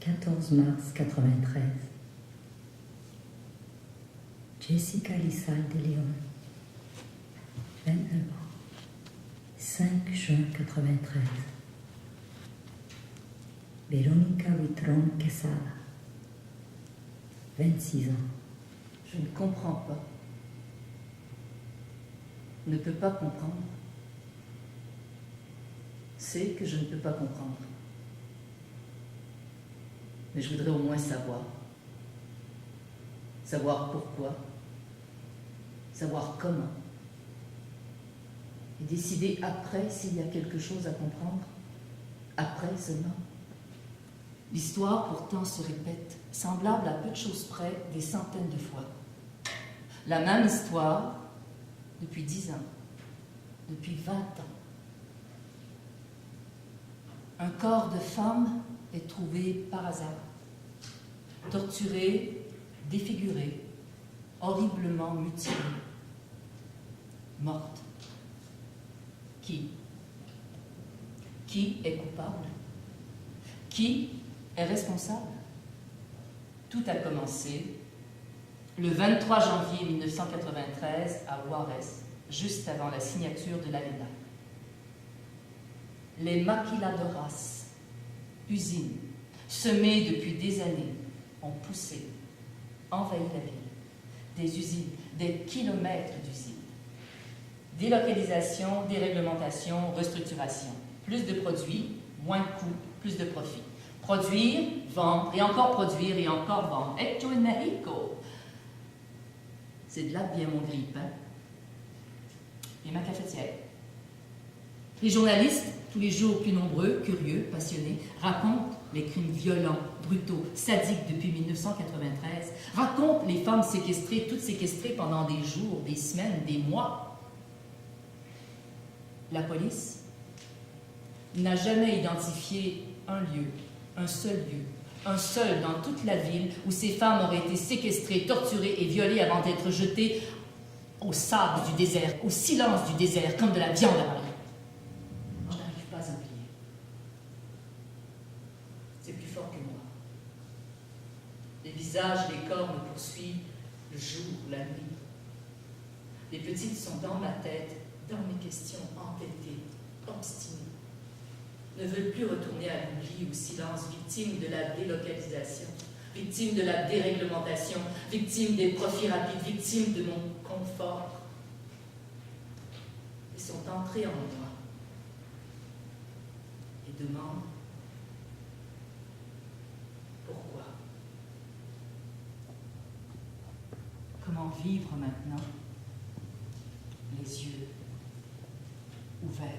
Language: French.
14 mars 93. Jessica Lissal de Léon, 29 ans. 5 juin 93. Verónica Huitrón Quesada, 26 ans. Je ne comprends pas. Ne peux pas comprendre. C'est que je ne peux pas comprendre. Mais je voudrais au moins savoir. Savoir pourquoi. Savoir comment. Et décider après s'il y a quelque chose à comprendre. Après seulement. L'histoire pourtant se répète, semblable à peu de choses près, des centaines de fois. La même histoire depuis 10 ans, depuis 20 ans. Un corps de femme est trouvé par hasard, torturé, défiguré, horriblement mutilé, morte. Qui est coupable? Qui est responsable? Tout a commencé le 23 janvier 1993 à Juarez, juste avant la signature de l'ALENA. Les maquiladoras, usines, semées depuis des années, ont poussé, envahi la ville. Des usines, des kilomètres d'usines. Délocalisation, déréglementation, restructuration. Plus de produits, moins de coûts, plus de profits. Produire, vendre, et encore produire, et encore vendre. Hecho en Mexico. C'est de là que vient mon grille-pain. Et ma cafetière. Les journalistes, tous les jours plus nombreux, curieux, passionnés, racontent les crimes violents, brutaux, sadiques depuis 1993, racontent les femmes séquestrées, toutes séquestrées pendant des jours, des semaines, des mois. La police n'a jamais identifié un lieu, un seul dans toute la ville où ces femmes auraient été séquestrées, torturées et violées avant d'être jetées au sable du désert, au silence du désert, comme de la viande à mariner. Je n'arrive pas à oublier. C'est plus fort que moi. Les visages, les corps me poursuivent le jour, la nuit. Les petites sont dans ma tête, dans mes questions entêtées, obstinées. Ne veulent plus retourner à l'oubli, au silence, victimes de la délocalisation, victimes de la déréglementation, victimes des profits rapides, victimes de mon confort. Ils sont entrés en moi et demandent pourquoi. Comment vivre maintenant, les yeux ouverts.